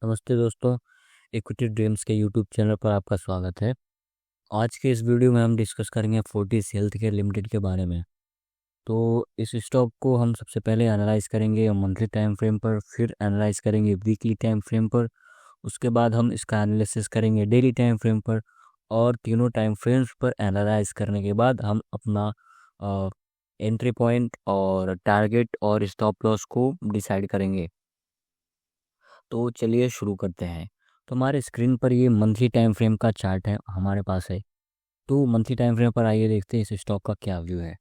नमस्ते दोस्तों, equity dreams के यूट्यूब चैनल पर आपका स्वागत है। आज के इस वीडियो में हम डिस्कस करेंगे फोर्टिस हेल्थ केयर लिमिटेड के बारे में। तो इस स्टॉक को हम सबसे पहले एनालाइज करेंगे मंथली टाइम फ्रेम पर, फिर एनालाइज करेंगे वीकली टाइम फ्रेम पर, उसके बाद हम इसका एनालिसिस करेंगे डेली टाइम फ्रेम पर, और तीनों टाइम फ्रेम्स पर एनालाइज करने के बाद हम अपना एंट्री पॉइंट और टारगेट और स्टॉप लॉस को डिसाइड करेंगे। तो चलिए शुरू करते हैं। तो हमारे स्क्रीन पर ये मंथली टाइम फ्रेम का चार्ट है हमारे पास है। तो मंथली टाइम फ्रेम पर आइए देखते हैं इस स्टॉक का क्या व्यू है।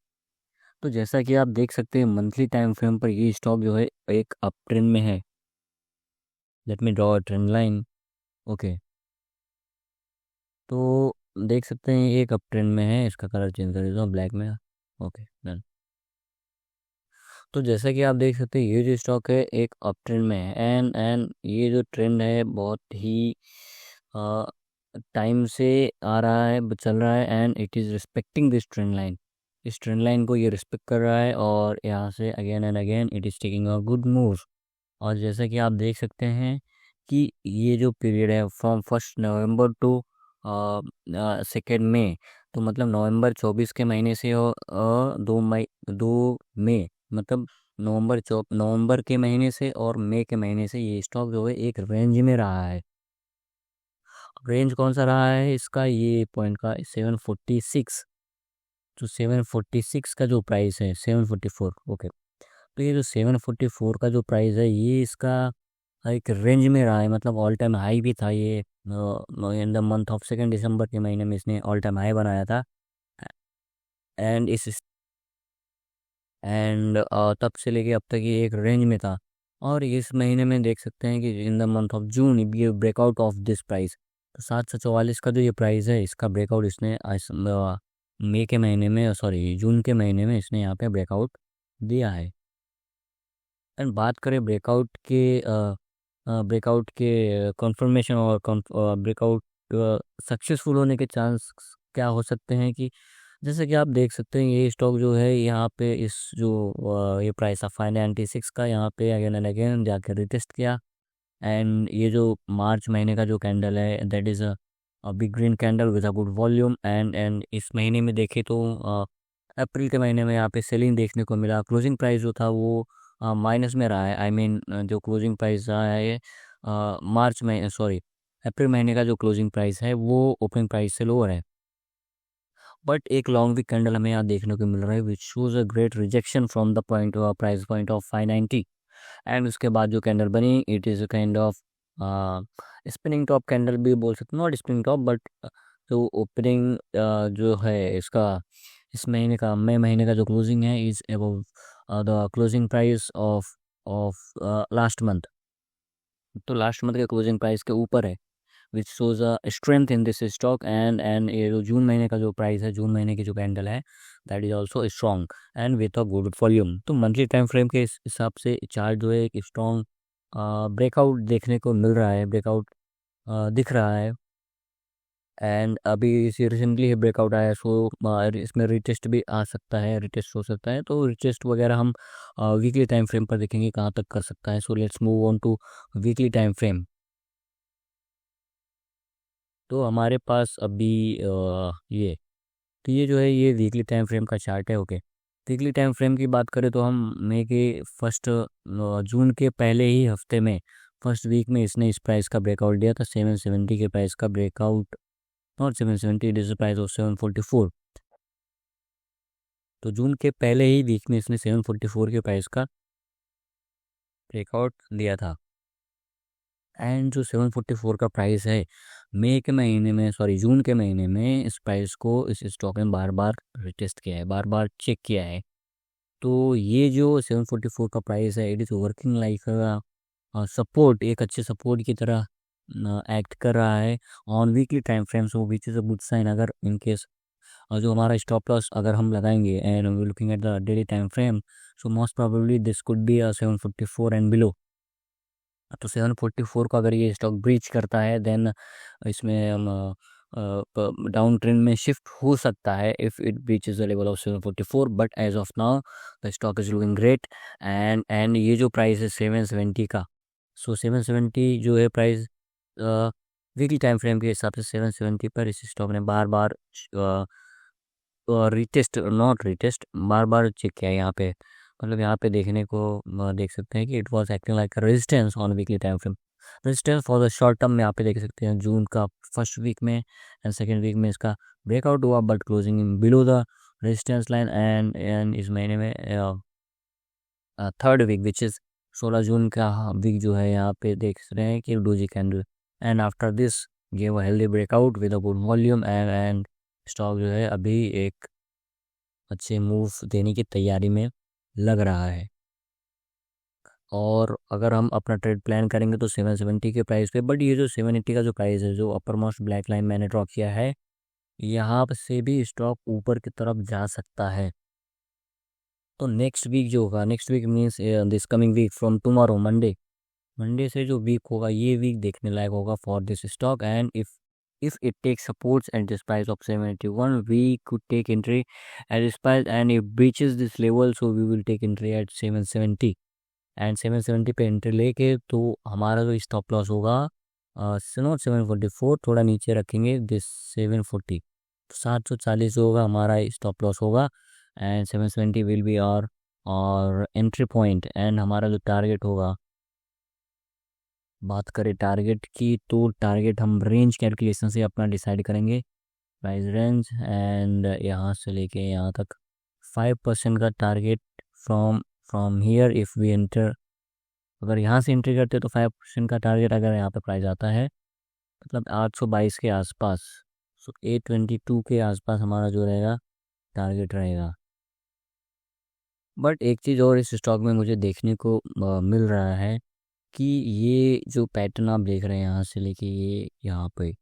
तो जैसा कि आप देख सकते हैं मंथली टाइम फ्रेम पर ये स्टॉक जो है एक अप ट्रेंड में है। Late me draw a trend line. Okay, तो देख सकते हैं एक अप ट्रेंड में है। इसका कलर चेंज कर देता हूँ ब्लैक में। Okay done. तो जैसा कि आप देख सकते हैं ये जो स्टॉक है एक अप ट्रेंड में है, एंड ये जो ट्रेंड है बहुत ही टाइम से आ रहा है, चल रहा है, and it is respecting this trend line. इस ट्रेंड लाइन को ये रिस्पेक्ट कर रहा है और यहाँ से again and again it is taking a good move. और जैसा कि आप देख सकते हैं कि ये जो पीरियड है फ्रॉम 1 नवंबर टू 2 मई, तो मतलब नवंबर 24 के महीने से और 2 मई 2 मई, मतलब नवंबर के महीने से और मई के महीने से ये स्टॉक जो है एक रेंज में रहा है। रेंज कौन सा रहा है इसका, ये पॉइंट का 746। तो 746 का जो प्राइस है 744। ओके, तो ये जो 744 का जो प्राइस है ये इसका एक रेंज में रहा है, मतलब ऑल टाइम हाई भी था ये। इन द मंथ ऑफ 2 दिसंबर के महीने में इसने ऑल टाइम हाई बनाया था। एंड इस एंड तब से लेके अब तक ये एक रेंज में था। और इस महीने में देख सकते हैं कि in the month of June ये ब्रेकआउट ऑफ दिस प्राइस। तो 744 का जो ये प्राइस है इसका ब्रेकआउट इसने मई के महीने में, सॉरी जून के महीने में इसने यहाँ पे ब्रेकआउट दिया है। एंड बात करें ब्रेकआउट के कंफर्मेशन और ब्रेकआउट सक्सेसफुल होने के चांस क्या हो सकते हैं, कि जैसे कि आप देख सकते हैं ये स्टॉक जो है यहाँ पे इस जो ये प्राइस था 596 का, यहाँ पे अगेन एंड अगेन जाकर रिटेस्ट किया। एंड ये जो मार्च महीने का जो कैंडल है that is a big green candle with a good volume. And इस महीने में देखें तो अप्रैल के महीने में यहाँ पे सेलिंग देखने को मिला। क्लोजिंग प्राइस जो था वो माइनस में रहा है। आई मीन जो क्लोजिंग प्राइस रहा है मार्च में, सॉरी अप्रैल महीने का जो क्लोजिंग प्राइस है वो ओपनिंग प्राइस से लोअर है। बट एक लॉन्ग वीक कैंडल हमें यहाँ देखने को मिल रहा है which shows a great rejection from the point price point of 590। And उसके बाद जो कैंडल बनी it is kind of spinning top candle भी बोल सकते हैं, नॉट स्पिनिंग टॉप बट जो ओपनिंग जो है इसका इस महीने का मई महीने का जो क्लोजिंग है is above the closing price of last month. तो लास्ट मंथ के क्लोजिंग प्राइस के ऊपर है which shows a strength in this stock. And ये जो जून महीने का जो प्राइस है, जून महीने की जो कैंडल है that is also strong and with a good volume. तो मंथली टाइम फ्रेम के हिसाब से चार्ट जो है एक स्ट्रॉन्ग ब्रेकआउट देखने को मिल रहा है, ब्रेकआउट दिख रहा है। एंड अभी इसे रिसेंटली ब्रेकआउट आया, सो इसमें रिटेस्ट भी आ सकता है, रिटेस्ट हो सकता है। तो रिटेस्ट वगैरह हम वीकली टाइम फ्रेम पर देखेंगे कहाँ तक कर सकता है। So let's move on to weekly time frame. तो हमारे पास अभी ये तो ये जो है ये वीकली टाइम फ्रेम का चार्ट है। ओके, वीकली टाइम फ्रेम की बात करें तो हम मई के फर्स्ट जून के पहले ही हफ्ते में फर्स्ट वीक में इसने इस प्राइस का ब्रेकआउट दिया था, 770 के प्राइस का breakout. Not 770, it is price of 744। तो जून के पहले ही वीक में इसने 744 के प्राइस का ब्रेकआउट दिया था। एंड जो 744 का प्राइस है मई के महीने में, सॉरी जून के महीने में इस प्राइस को इस स्टॉक में बार बार रिटेस्ट किया है, बार बार चेक किया है। तो ये जो 744 का प्राइस है it is working like support, एक अच्छे सपोर्ट की तरह एक्ट कर रहा है on weekly time frame. So which is a good sign. अगर इन केस जो हमारा स्टॉप लॉस अगर हम लगाएंगे and we looking at the daily time frame, so most probably this could be 744 and below. तो 744 को अगर ये स्टॉक ब्रीच करता है देन इसमें हम डाउन ट्रेंड में शिफ्ट हो सकता है if it breaches the level of 744। But as of now the stock is looking great. And ये जो प्राइस है 770 का, सो 770 जो है प्राइस वीकली टाइम फ्रेम के हिसाब से 770 पर इस स्टॉक ने बार बार रिटेस्ट नॉट रिटेस्ट बार बार चेक किया है यहाँ पे। मतलब यहाँ पे देखने को देख सकते हैं कि it was acting like resistance on weekly time frame. Resistance for the short term में यहाँ पे देख सकते हैं जून का फर्स्ट वीक में एंड सेकेंड वीक में इसका ब्रेकआउट हुआ but closing in below the resistance line and इस महीने में थर्ड वीक विच इज़ 16 जून का वीक जो है यहाँ पे देख रहे हैं कि doji candle and after this give a healthy breakout with a good volume and stock जो है अभी एक अच्छे मूव देने की तैयारी में लग रहा है। और अगर हम अपना ट्रेड प्लान करेंगे तो 770 के प्राइस पे, बट ये जो 780 का जो प्राइस है जो अपर मोस्ट ब्लैक लाइन मैंने ड्रॉ किया है यहाँ से भी स्टॉक ऊपर की तरफ जा सकता है। तो नेक्स्ट वीक जो होगा, next week means this coming week from tomorrow Monday, Monday से जो वीक होगा ये वीक देखने लायक होगा for this stock. And if it takes supports at this price of 781 we could take entry at this price, and if breaches this level so we will take entry at 770 and 770 पे entry लेके तो हमारा जो stop loss होगा not 744, थोड़ा नीचे रखेंगे this 740, तो 740 जो होगा हमारा स्टॉप लॉस होगा एंड 770 विल बी और एंट्री पॉइंट। एंड हमारा जो टारगेट होगा, बात करें टारगेट की तो टारगेट हम रेंज कैलकुलेशन से अपना डिसाइड करेंगे, प्राइस रेंज एंड यहाँ से लेके यहाँ तक 5% का target from from here if we enter. अगर यहाँ से एंट्री करते तो 5% का टारगेट अगर यहाँ पे प्राइस आता है मतलब 822 के आसपास, सो 822 के आसपास हमारा जो रहेगा टारगेट रहेगा। बट एक चीज़ और इस स्टॉक में मुझे देखने को मिल रहा है कि ये जो पैटर्न आप देख रहे हैं यहाँ से लेके ये यहाँ पे,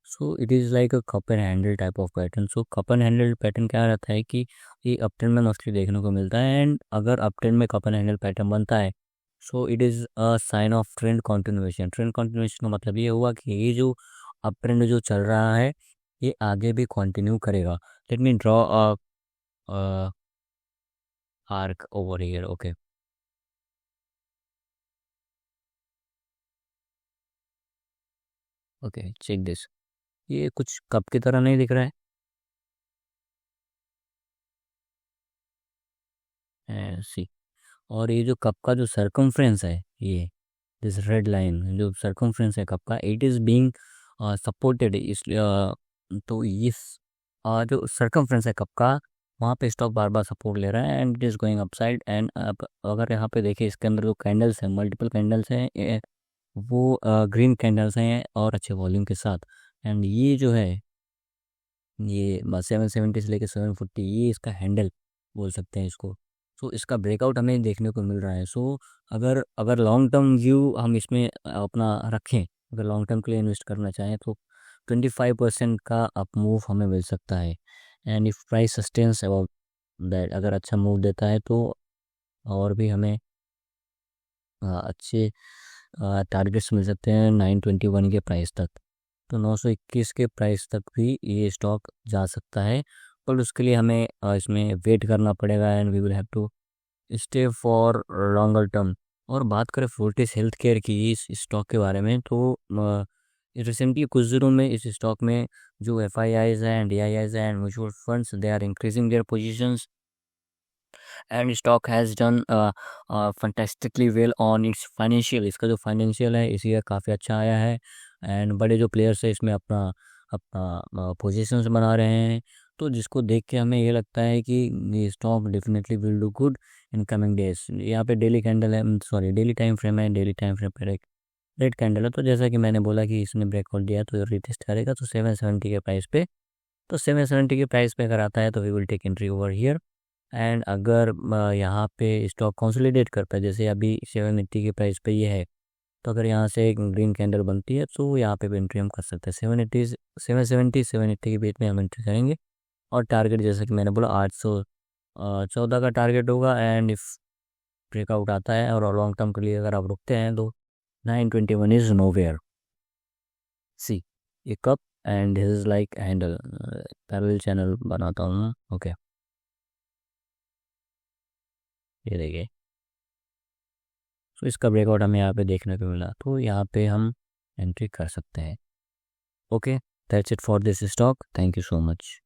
सो it is like a cup and handle type of pattern. So cup and handle pattern क्या रहता है कि ये अप ट्रेंड में मोस्टली देखने को मिलता है, एंड अगर अप ट्रेंड में कप एंड हैंडल पैटर्न बनता है so it is a sign of trend continuation. Trend continuation का मतलब ये हुआ कि ये जो अप ट्रेंड जो चल रहा है ये आगे भी कंटिन्यू करेगा। Let me draw a arc over here, okay. Okay check this, ये कुछ कप की तरह नहीं दिख रहा है सी। और ये जो कप का जो सरकमफ्रेंस है ये दिस रेड लाइन जो सरकमफ्रेंस है कप का इट इज़ बीइंग सपोर्टेड, इसलिए तो इस जो सरकमफ्रेंस है कप का वहाँ पे स्टॉक बार बार सपोर्ट ले रहा है and it is going upside. And अब अगर यहाँ पे देखिए इसके अंदर जो कैंडल्स हैं मल्टीपल कैंडल्स हैं वो ग्रीन कैंडल्स हैं और अच्छे वॉल्यूम के साथ। एंड ये जो है ये 770 से लेकर 740 ये इसका हैंडल बोल सकते हैं इसको। सो इसका ब्रेकआउट हमें देखने को मिल रहा है। सो अगर अगर लॉन्ग टर्म व्यू हम इसमें अपना रखें, अगर लॉन्ग टर्म के लिए इन्वेस्ट करना चाहें तो 25% का अप मूव हमें मिल सकता है। And if price sustains about that, अगर अच्छा मूव देता है तो और भी हमें अच्छे टारगेट्स मिल सकते हैं 921 के प्राइस तक। तो 921 के प्राइस तक भी ये स्टॉक जा सकता है, पर उसके लिए हमें इसमें वेट करना पड़ेगा and we will have to stay for longer term. और बात करें फोर्टिस हेल्थ केयर की इस स्टॉक के बारे में तो रिसेंटली कुछ दिनों में इस स्टॉक में जो एफ आई आईज हैं डी आई आईज हैं and mutual funds they are increasing their positions and stock has done fantastically well on its financial. इसका जो फाइनेंशियल है इस ईयर काफ़ी अच्छा आया है एंड बड़े जो प्लेयर्स है इसमें अपना अपना पोजीशंस बना रहे हैं। तो जिसको देख के हमें ये लगता है कि ये stock definitely will do good in coming days. यहाँ पे डेली कैंडल है, सॉरी डेली टाइम फ्रेम है, डेली टाइम फ्रेम पर एक रेड कैंडल है। तो जैसा कि मैंने बोला कि इसने ब्रेकआउट दिया तो रिटेस्ट करेगा तो 770 के प्राइस पे, तो 770 के प्राइस पे अगर आता है तो we will take entry over here. And अगर यहाँ पे स्टॉक कंसोलिडेट करता है जैसे अभी 780 के प्राइस पे ये है, तो अगर यहाँ से एक ग्रीन कैंडल बनती है तो यहाँ पे भी एंट्री हम कर सकते हैं 780 770 780 के बीच में हम एंट्री करेंगे। और टारगेट जैसा कि मैंने बोला 814 का टारगेट होगा एंड इफ ब्रेकआउट आता है और लॉन्ग टर्म के लिए अगर आप रुकते हैं तो 921 इज़ नोवेयर सी। ये cup and this is like handle, parallel channel बनाता हूँ मैं, ओके ये देखिए। तो इसका ब्रेकआउट हमें यहाँ पे देखने को मिला, तो यहाँ पे हम एंट्री कर सकते हैं। Okay, that's it for this stock. Thank you so much.